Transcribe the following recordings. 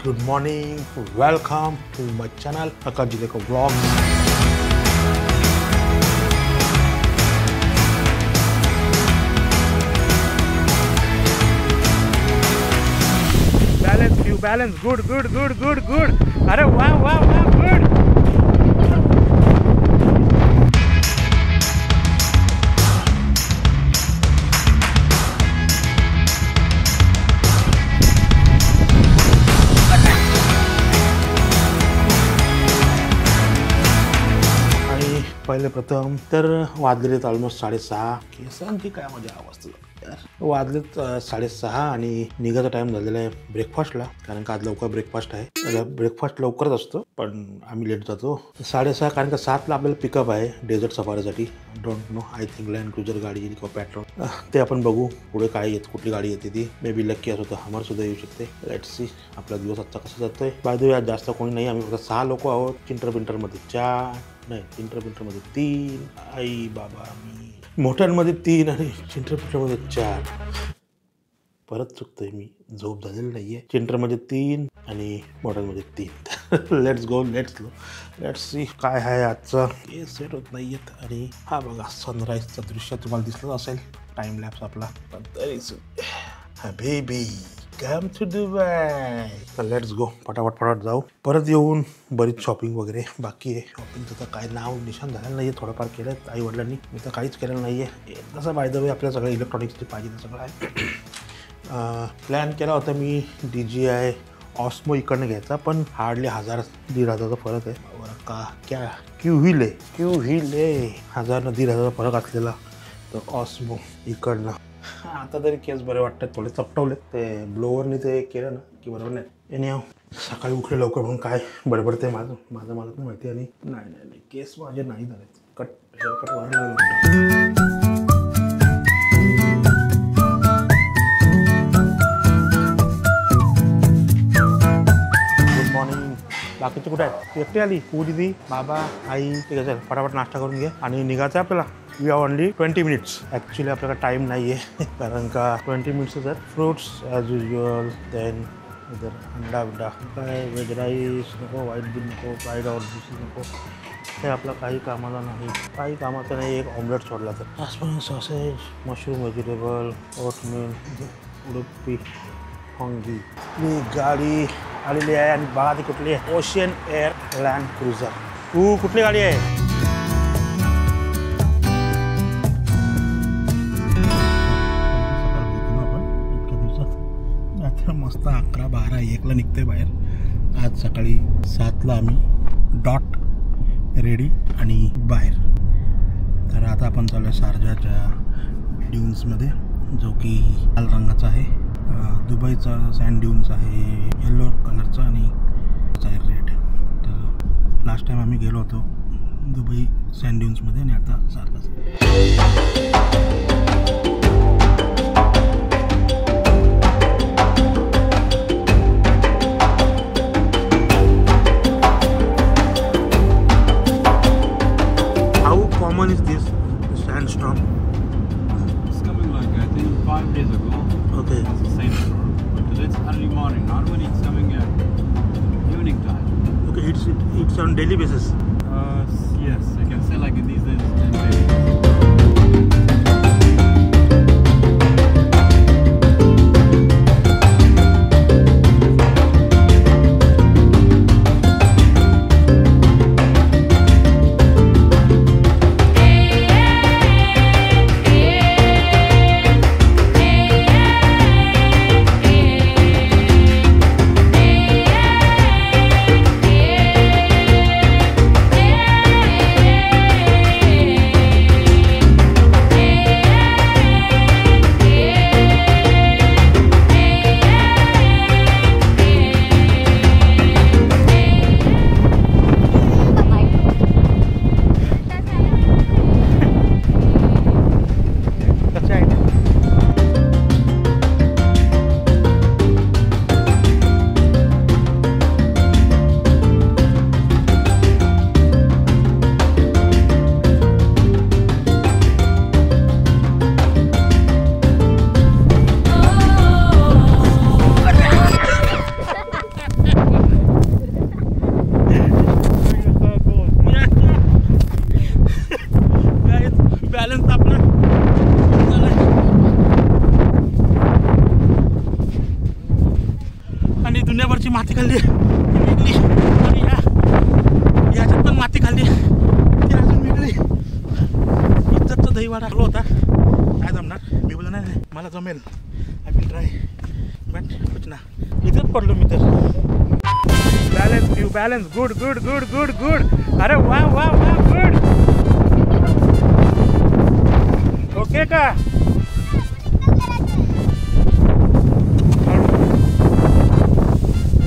Good morning, welcome to my channel Akash Jileko Vlogs. Balance, good. अरे वाह, good. पहिले प्रथम तर वाजलेत ऑलमोस्ट 6:30. केसांची काय मजा अवस्था वाजलेत 6:30 आणि निघायचा टाइम झालेला आहे ब्रेकफास्टला, कारण का आज लवकर ब्रेकफास्ट आहे. ब्रेकफास्ट लवकरच असतो पण आम्ही लेट जातो. 6:30 कारण का 7ला आपल्याला पिकअप आहे डेझर्ट सफारीसाठी. Don't know, I think land cruiser गाडी येईल किंवा पेट्रोल, ते आपण बघू पुढे काय येत, कुठली गाडी येते ती. मे बी लक्की असो तर हमर सुद्धा येऊ शकते. लेट्स सी आपला दिवस आजचा कसा जातोय. बाय द वे आज जास्त कोणी नाही, आम्ही फक्त 6 लोक आहोत. चिंटर-पिंटरमध्ये 4 नाही, चिंटर-पिंटरमध्ये 3, आई बाबा मी, मोठ्यांमध्ये 3 आणि चिंटर-पिंटरमध्ये 4. परत चुकतोय मी, झोप झालेली नाहीये. चिंटरमध्ये 3 आणि मोठ्यांमध्ये 3. लेट्स गो, लेट्स सी काय आहे आजचं. हे सेट होत नाहीयेत. आणि हा बघा सनराईजचं दृश्य तुम्हाला दिसलं असेल, टाइम लॅप्स आपला. पण तरीच बेबी कम टू दुबई. तर लेट्स गो, फटाफट जाऊ. परत येऊन बरीच शॉपिंग वगैरे बाकी आहे. शॉपिंगचं तर काय नाव निशाण झालेलं नाही आहे. थोडंफार केलं आहे आई वडिलांनी, मी तर काहीच केलेलं नाही आहे. तसं बाय द वे आपल्या सगळ्या इलेक्ट्रॉनिक्सची पाहिजे ते सगळं आहे. प्लॅन केला होता मी DJI ऑस्मो इकडनं घ्यायचा, पण हार्डली 1000-1500 फरक आहे. बरं का क्या क्यू व्हील आहे 1000-1500 फरक असलेला तर ऑस्मो इकडनं. आता तरी केस बरे वाटतात, थोडे चपटवले. ते ब्लोअरने ते केलं ना की बरोबर नाही. एनी सकाळी उठले लवकर म्हणून काय बडबडते माझं पण माहिती. आणि नाही केस माझे नाही झाले, हेअरकट वाढलं. बाकीचे कुठे आहेत? एकटी आली, तू दीदी बाबा आई. ठीक आहे, चल फटाफट नाश्ता करून घे आणि निघायचं आहे आपल्याला. We are only 20 minutes. Actually आपल्याला टाईम नाही आहे कारण का 20 मिनिट्सच आहेत. Fruits as usual. देन इधर अंडा काय, व्हेज राईस नको, व्हाईट बीन नको, फ्राईड ऑर्डर नको. हे आपलं काही कामाला नाही, काही कामाचं नाही. एक ऑमलेट सोडला तर आसपास sausage, mushroom, vegetable, oatmeal, Udupi, हंगी. मी गाडी आलेली आहे आणि बघा ती कुठली आहे, ओशियन एअर लँड क्रुझर. तू कुठली गाडी आहे? आपण इतक्या दिवसात आता मस्त 11-12-1ला निघते बाहेर. आज सकाळी 7ला आम्ही डॉट रेडी आणि बाहेर. तर आता आपण चालू आहे शारजाच्या ड्यून्समध्ये, जो की लाल रंगाचा आहे. दुबईचा सँड ड्यून्स आहे येलो कलरचा आणि रेड. तर लास्ट टाइम आम्ही गेलो होतो दुबई सँड ड्यून्समध्ये आणि आता सारखाच. How common is this sandstorm? It's coming like I think 5 days ago. Okay. It's the same storm, but it's early morning. Normally it's coming at evening time. Okay, it's on daily basis. Yes, I can say like in these days it's daily. माती खाल्ली वेगळी आणि याच्यात पण माती खाल्ली ती अजून वेगळी. इज्जतचा दहीवाडा आलो होता. काय जमणार मी बोललो नाही मला जमेल आय विल ट्राय बट कुछ ना इथंच पडलो मी तर. Balance you balance good good good good good. अरे वा वा वा गुड. ओके का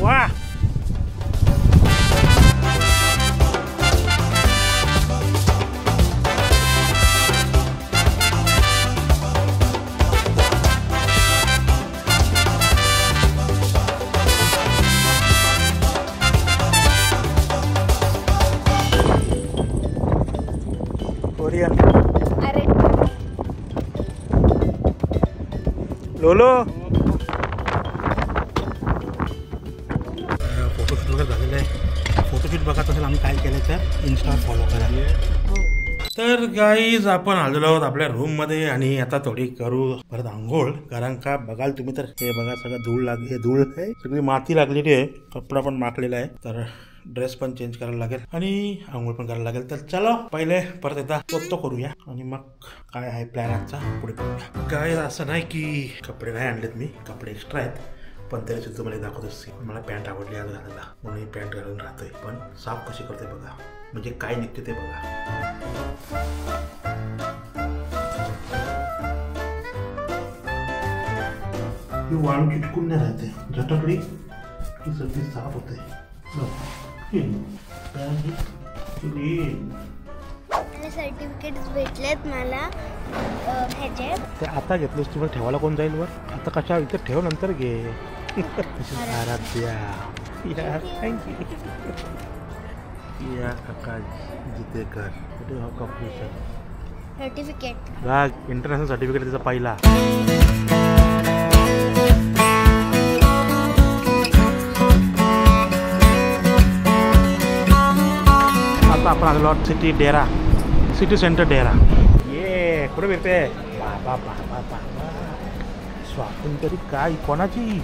वा. कोरियन लोलो फोटोशूट वगैरे झालेलं आहे. फोटोशूट बघत असेल आम्ही काय केलं तर इन्स्टा फॉलो करा. तर गाईज आपण आलेलो आहोत आपल्या रूममध्ये आणि आता थोडी करू परत आंघोळ. कारण का बघाल तुम्ही तर हे बघा सगळं धूळ लागली. हे धूळ आहे सगळी माती लागलेली आहे. कपडा पण माखलेला आहे तर ड्रेस पण चेंज करायला लागेल आणि आंघोळ पण करायला लागेल. तर चलो पहिले परत एकदा तो करूया आणि मग काय आहे प्लॅन आजचा पुढे बघूया. गाईज असं नाही की कपडे नाही आणलेत मी. कपडे एक्स्ट्रा आहेत पण तरी सुद्धा मला दाखवतोच. मला पॅन्ट आवडली आज घालायला म्हणून ही पॅन्ट घालून राहतोय. पण साफ कशी करते बघा म्हणजे काय निघते ते बघा. ही वाळू चिटकून नाही राहते. झटकली की सगळी साफ होते. सर्टिफिकेट भेटलेत मला ह्याचे. ते आता घेतलेस तुम्हाला ठेवायला कोण जाईल वर. आता कशा इथे ठेव नंतर घे. आराध्या थँक्यू या काका जितेकर कुठे हा कॉम्पिटिशन सर्टिफिकेट हा इंटरनॅशनल सर्टिफिकेट त्याचा पहिला. आता आपण आलेलो आहोत सिटी डेरा सिटी सेंटर डेरा. ये कुठे भेटते बाबा बाबा बाबा स्वातंत्र्य काय कोणाची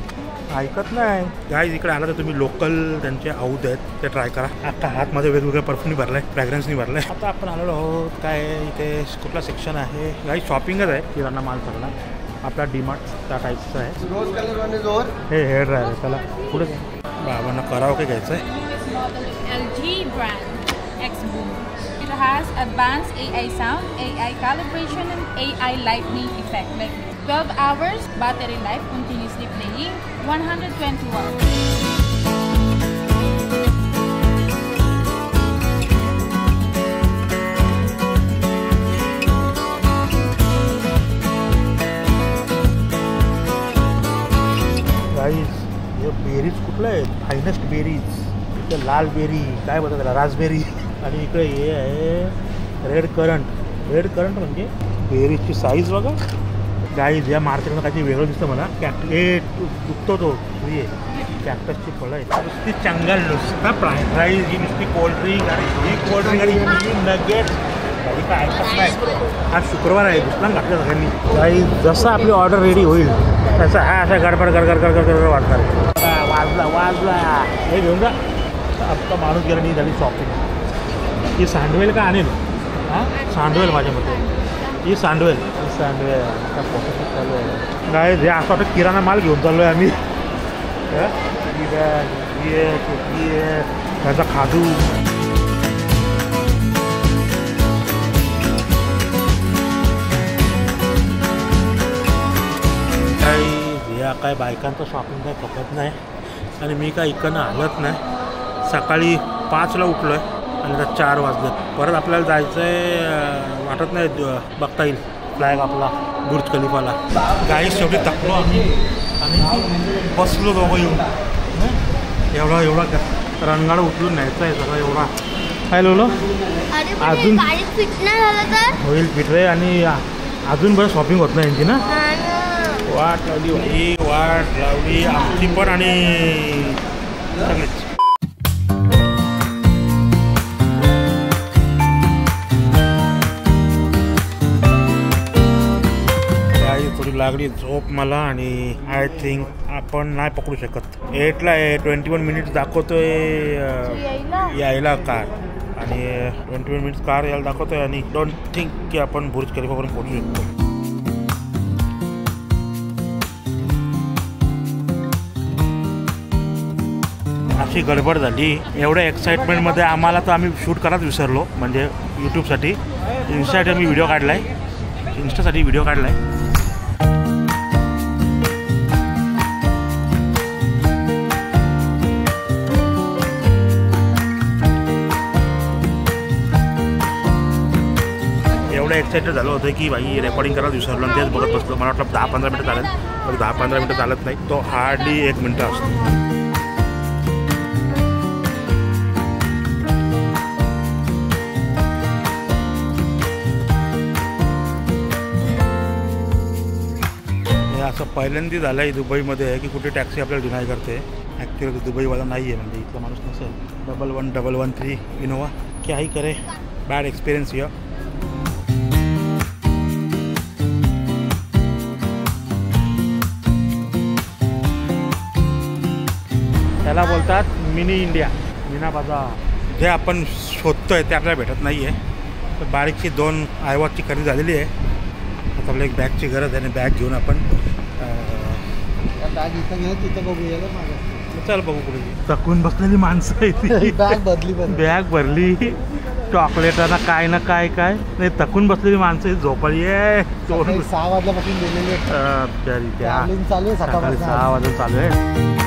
ऐकत नाही. गाईज इकडे आला तर तुम्ही लोकल त्यांचे औध आहेत ते ट्राय करा. आता हातमध्ये वेगवेगळ्या परफ्यूमनी भरलाय फ्रॅग्रन्सनी भरलाय. आता आपण आलेलो आहोत काय इथे कुठला सेक्शन आहे. गाईज शॉपिंगच आहे किराणा माल सगळा आपला डीमार्ट त्या टाईपचं आहे. रोज कलर हे हेअर ड्रायर त्याला पुढे बाबांना करावं काय घ्यायचं आहे. LG brand X Boom. It has advanced AI sound, AI calibration, and AI lightning effect. Like 12 hours battery life, continuously playing, 120 watts. Guys हे बेरीज कुठलं आहे फायनेस्ट बेरीज. इथे लाल बेरी काय बोलतात त्याला रासबेरी आणि इकडे हे आहे रेड करंट. रेड करंट म्हणजे बेरीजची साईज बघा. गाईज या मार्केटमध्ये काहीतरी वेगळं दिसतं मला. दुखतो तो हे कॅक्टसची फळं आहे नुसती चंगल नुसता प्राईज ही नुसती कोल्ड्रिंक आणि ही कोल्ड्रिंक आणि ही नगेट काही काय ऐकत नाही. आज शुक्रवार आहे दुसरा घातलं सगळ्यांनी. गाईज जसं आपली ऑर्डर रेडी होईल तसं हा असा गडबड गडगड वाटणार. वाजला हे घेऊन जा. आत्ता माणूस गेला नाही झाली शॉपिंग. ही सांडवेल का आणेल हां सांडवेल माझ्या मते. ही सांडवेल आता फोटोशूट चालू आहे. काय जे असं वाटतं किराणा माल घेऊन चाललो आहे आम्ही. त्याचा खादू काय बायकांचं शॉपिंग काय फकत नाही आणि मी काय इकडनं हलत नाही. सकाळी 5ला उठलो आहे आणि आता 4 वाजले. परत आपल्याला जायचं आहे वाटत नाही बघता येईल फ्लॅग आपला बुर्ज खलिफाला. गाडी शेवटी थकलो आम्ही आणि बसलो दोघं येऊन. एवढा रणगाड उचलून न्यायचं आहे सगळं एवढा. काय लोलो अजून फिट नाही झालं तर होईल फिट रे. आणि अजून बरं शॉपिंग होत नाही यांची ना. वाट लावली आमची पण आणि सगळेच. थोडी थोडी लागली झोप मला आणि आय थिंक आपण नाही पकडू शकत. 8ला 21 मिनिट्स दाखवतोय यायला कार आणि 21 मिनिट्स कार यायला दाखवतोय आणि डोंट थिंक की आपण बुर्ज खलिफापर्यंत पोहोचू शकतो. अशी गडबड झाली. एवढ्या एक्साइटमेंटमध्ये आम्हाला तर आम्ही शूट करायच विसरलो. म्हणजे यूट्यूबसाठी इन्स्टासाठी मी व्हिडिओ काढलाय. इन्स्टासाठी व्हिडिओ काढलाय. एवढं एक्साइटेड झालं होतं की भाई रेकॉर्डिंग करायला विसरलो आणि तेच बघत बसलो. मला वाटलं 10-15 मिनटं चालेल, पण 10-15 मिनटं चालत नाही. तो हार्डली 1 मिनटं असतो. असं पहिल्यांदा झालं आहे दुबईमध्ये की कुठे टॅक्सी आपल्याला डिनाय करते. ॲक्च्युअली दुबईवाला नाही आहे, म्हणजे इथला माणूस नसेल. 11113 इनोवा क्या ही करे. Bad experience here. त्याला बोलतात मिनी इंडिया, मीना बाजार. जे आपण शोधतोय ते आपल्याला भेटत नाही आहे. तर बारीकची 2 आयवॉचची खरेदी झालेली आहे. आता आपल्याला एक बॅगची गरज आहे आणि बॅग घेऊन आपण बॅग इथं घ्या, तिथं बघूया का मागं. चल बघू कुठे. थकून बसलेली माणसं आहे. बॅग भरली चॉकलेटाना काय ना काय काय नाही. थकून बसलेली माणसं झोपली आहे. 6 वाजल्यापासून गेलेली चालू आहे. चालू आहे, 6 वाजून चालू आहे.